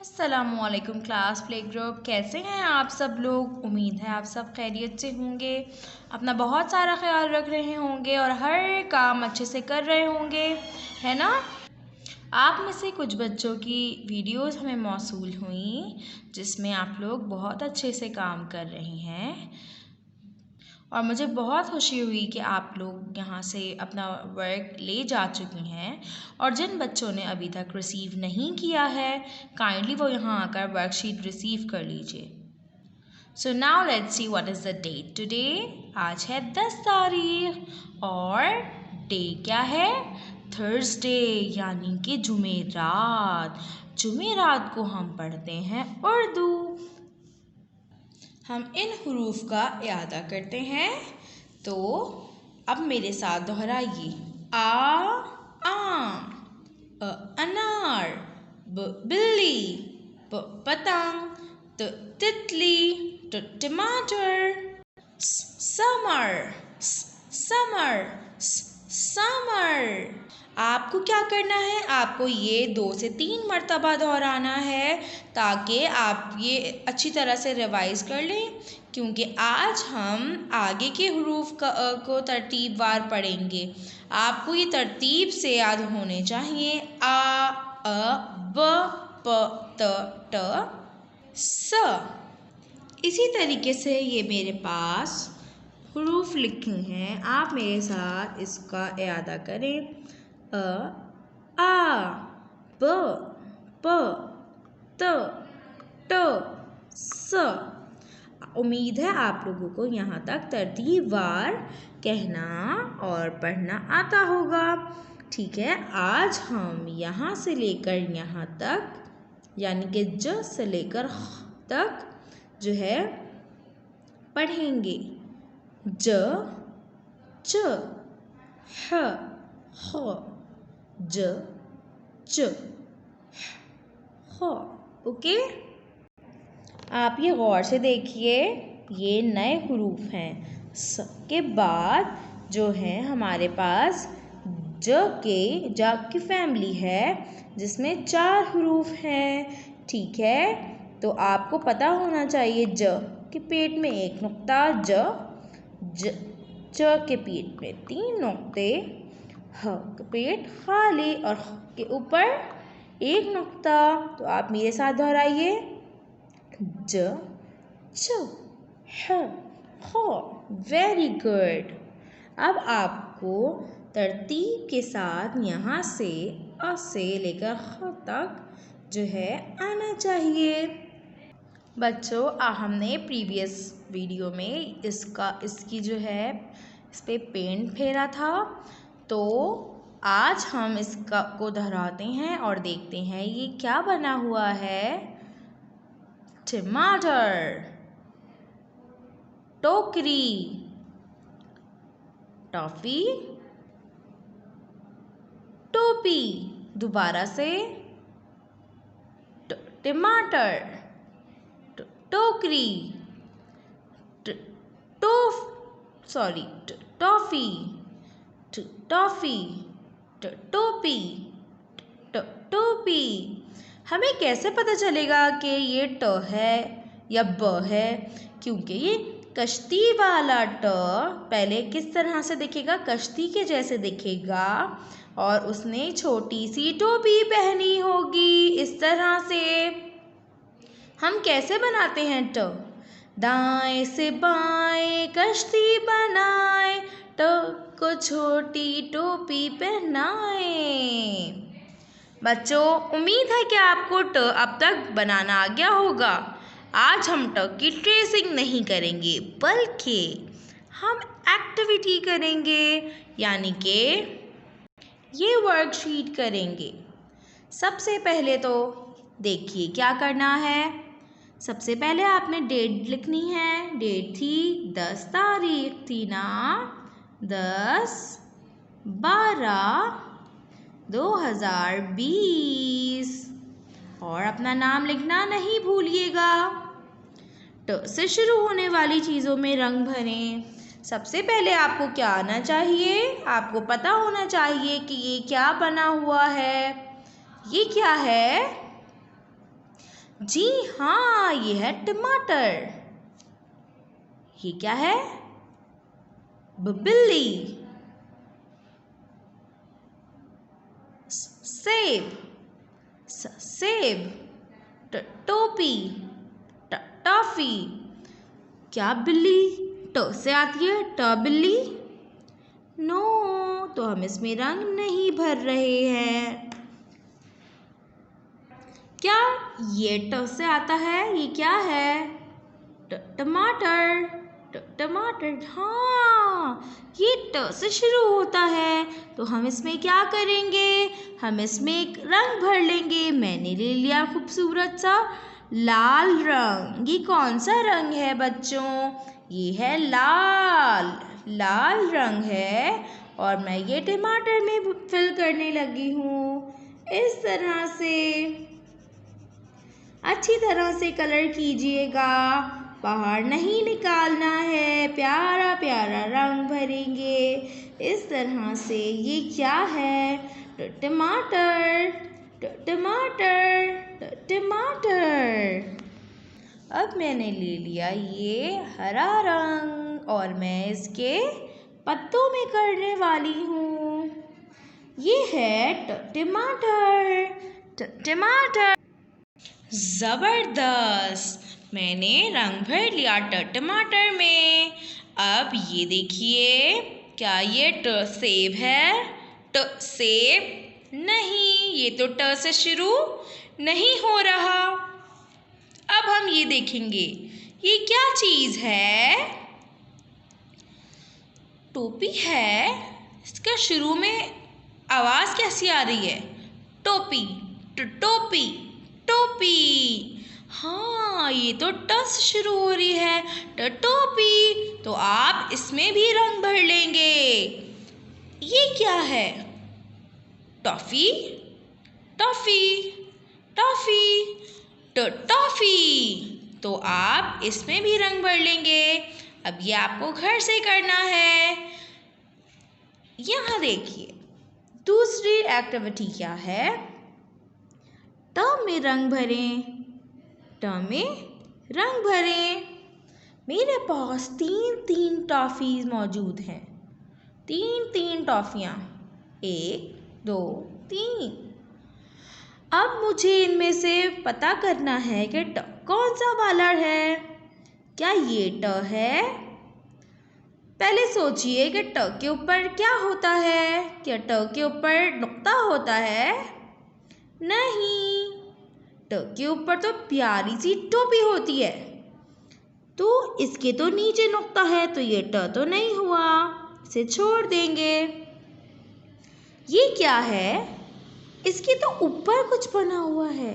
अस्सलामुअलैकुम class play group. कैसे हैं आप सब लोग? उम्मीद है आप सब खैरियत से होंगे, अपना बहुत सारा ख्याल रख रहे होंगे और हर काम अच्छे से कर रहे होंगे, है ना? आप में से कुछ बच्चों की वीडियोस हमें मौसूल हुई जिसमें आप लोग बहुत अच्छे से काम कर रहे हैं और मुझे बहुत खुशी हुई कि आप लोग यहाँ से अपना वर्क ले जा चुकी हैं। और जिन बच्चों ने अभी तक रिसीव नहीं किया है, काइंडली वो यहाँ आकर वर्कशीट रिसीव कर लीजिए। So now let's see what is the date today. आज है 10 तारीख और डे क्या है? थर्सडे, यानी कि जुमेरात। जुमेरात को हम पढ़ते हैं उर्दू। हम इन हरूफ का इयादा करते हैं, तो अब मेरे साथ दोहराइए। आम, अनार, बिल्ली, पतंग, तितली, टमाटर, समर, समर, समर। आपको क्या करना है? आपको ये 2 से 3 मरतबा दोहराना है ताकि आप ये अच्छी तरह से रिवाइज़ कर लें, क्योंकि आज हम आगे के हरूफ को तरतीबवार पढ़ेंगे। आपको ये तरतीब से याद होने चाहिए। आ, ब, प, त, स। इसी तरीके से ये मेरे पास हरूफ लिखे हैं, आप मेरे साथ इसका इयादा करें। आ, ब, प, त, स। उम्मीद है आप लोगों को यहाँ तक तरतीबवार कहना और पढ़ना आता होगा। ठीक है, आज हम यहाँ से लेकर यहाँ तक, यानी कि ज से लेकर ख तक जो है पढ़ेंगे। ज, च, ह, ख, ज, च, ह। ओके, आप ये गौर से देखिए, ये नए हरूफ हैं। स के बाद जो है हमारे पास ज की फैमिली है जिसमें 4 हरूफ हैं। ठीक है, तो आपको पता होना चाहिए ज के पेट में 1 नुक्ता, च के पेट में 3 नुक्ते, ह के पेट खाली और ह के ऊपर 1 नुक्ता। तो आप मेरे साथ दोहराइए। ज, च, ह, ख। Very good. अब आपको तरतीब के साथ यहाँ से अ से लेकर ख तक जो है आना चाहिए। बच्चों, हमने प्रीवियस वीडियो में इसकी जो है इस पे पेंट फेरा था, तो आज हम को दोहराते हैं और देखते हैं ये क्या बना हुआ है। टमाटर, टोकरी, टॉफी, टोपी। दोबारा से, टमाटर, टोकरी, टॉफी, टॉफी, टोपी, टोपी। हमें कैसे पता चलेगा कि ये ट है या ब है? क्योंकि ये कश्ती वाला ट पहले किस तरह से दिखेगा? कश्ती के जैसे दिखेगा और उसने छोटी सी टोपी पहनी होगी इस तरह से। हम कैसे बनाते हैं ट? दाएं से बाएं कश्ती बनाए, ट को छोटी टोपी पहनाए। बच्चों, उम्मीद है कि आपको ट अब तक बनाना आ गया होगा। आज हम ट की ट्रेसिंग नहीं करेंगे, बल्कि हम एक्टिविटी करेंगे, यानी कि ये वर्कशीट करेंगे। सबसे पहले तो देखिए क्या करना है। सबसे पहले आपने डेट लिखनी है। डेट थी 10 तारीख थी ना, 10/12/2020। और अपना नाम लिखना नहीं भूलिएगा। ट से शुरू होने वाली चीज़ों में रंग भरें। सबसे पहले आपको क्या आना चाहिए? आपको पता होना चाहिए कि ये क्या बना हुआ है। ये क्या है? जी हाँ, ये है टमाटर। ये क्या है? बिल्ली। सेब। सेब। टोपी। टॉफी। क्या बिल्ली ट से आती है? ट बिल्ली? नो, तो हम इसमें रंग नहीं भर रहे हैं। क्या ये ट से आता है? ये क्या है? टमाटर। टमाटर, हाँ, ये ट से शुरू होता है। तो हम इसमें क्या करेंगे? हम इसमें एक रंग भर लेंगे। मैंने ले लिया खूबसूरत सा लाल रंग। ये कौन सा रंग है बच्चों? ये है लाल। लाल रंग है और मैं ये टमाटर में फिल करने लगी हूँ। इस तरह से अच्छी तरह से कलर कीजिएगा। बाहर नहीं निकालना है। प्यारा प्यारा रंग भरेंगे इस तरह से। ये क्या है? टमाटर। टमाटर। टमाटर। अब मैंने ले लिया ये हरा रंग और मैं इसके पत्तों में करने वाली हूँ। ये है टमाटर। टमाटर। ज़बरदस्त! मैंने रंग भर लिया टमाटर में। अब ये देखिए, क्या ये सेब है? सेब नहीं, ये तो ट से शुरू नहीं हो रहा। अब हम ये देखेंगे, ये क्या चीज़ है? टोपी है। इसका शुरू में आवाज़ कैसी आ रही है? टोपी। टोपी। टोपी। हाँ, ये तो ट से शुरू हो रही है। टोपी। तो आप इसमें भी रंग भर लेंगे। ये क्या है? टॉफी। टॉफी। टॉफी। टॉफी। तो आप इसमें भी रंग भर लेंगे। अब ये आपको घर से करना है। यहाँ देखिए, दूसरी एक्टिविटी क्या है? ट में रंग भरें। ट में रंग भरें। मेरे पास 3 टॉफ़ीज़ मौजूद हैं। 3 टॉफ़ियाँ। 1, 2, 3। अब मुझे इनमें से पता करना है कि ट कौन सा वाला है। क्या ये ट है? पहले सोचिए कि ट के ऊपर क्या होता है? क्या ट के ऊपर नुक्ता होता है? नहीं, ट के ऊपर तो प्यारी सी टोपी होती है। तो इसके तो नीचे नुक्ता है, तो ये ट तो नहीं हुआ, इसे छोड़ देंगे। ये क्या है? इसके तो ऊपर कुछ बना हुआ है।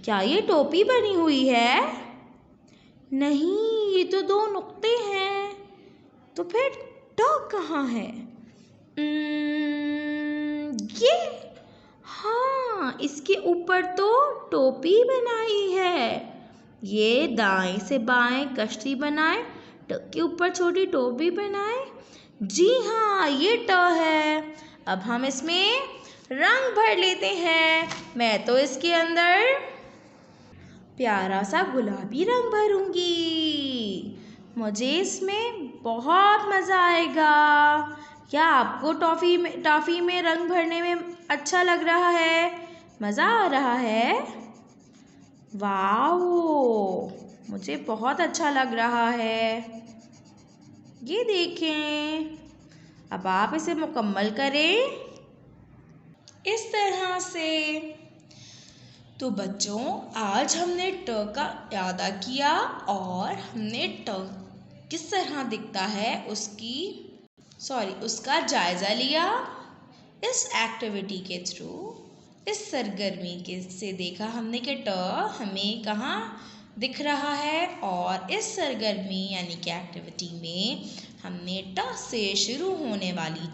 क्या ये टोपी बनी हुई है? नहीं, ये तो 2 नुक्ते हैं। तो फिर ट कहाँ है? ये, हाँ, इसके ऊपर तो टोपी बनाई है। ये दाएं से बाएं कश्ती बनाए, ट के ऊपर छोटी टोपी बनाए। जी हाँ, ये ट है। अब हम इसमें रंग भर लेते हैं। मैं तो इसके अंदर प्यारा सा गुलाबी रंग भरूंगी। मुझे इसमें बहुत मज़ा आएगा। क्या आपको टॉफ़ी में रंग भरने में अच्छा लग रहा है? मज़ा आ रहा है? वाओ! मुझे बहुत अच्छा लग रहा है। ये देखें, अब आप इसे मुकम्मल करें इस तरह से। तो बच्चों, आज हमने ट का अदा किया और हमने ट किस तरह दिखता है उसका जायज़ा लिया। इस एक्टिविटी के थ्रू, इस सरगर्मी के से देखा हमने कि ट हमें कहाँ दिख रहा है। और इस सरगर्मी यानी कि एक्टिविटी में हमने ट से शुरू होने वाली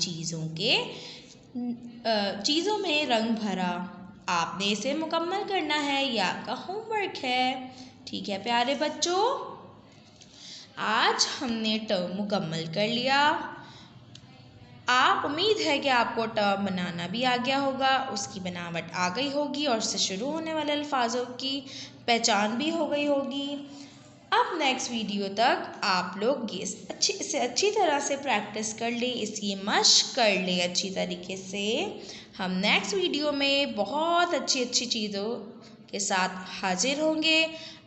चीज़ों में रंग भरा। आपने इसे मुकम्मल करना है, ये आपका होमवर्क है। ठीक है प्यारे बच्चों, आज हमने ट मुकम्मल कर लिया। आप उम्मीद है कि आपको टर्म बनाना भी आ गया होगा, उसकी बनावट आ गई होगी और उससे शुरू होने वाले अल्फाजों की पहचान भी हो गई होगी। अब नेक्स्ट वीडियो तक आप लोग ये अच्छी तरह से प्रैक्टिस कर लें, इसकी मश्क कर लें अच्छी तरीके से। हम नेक्स्ट वीडियो में बहुत अच्छी चीज़ों के साथ हाजिर होंगे।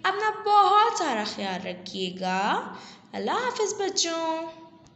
अपना बहुत सारा ख्याल रखिएगा। अल्लाह हाफ़िज़ बच्चों।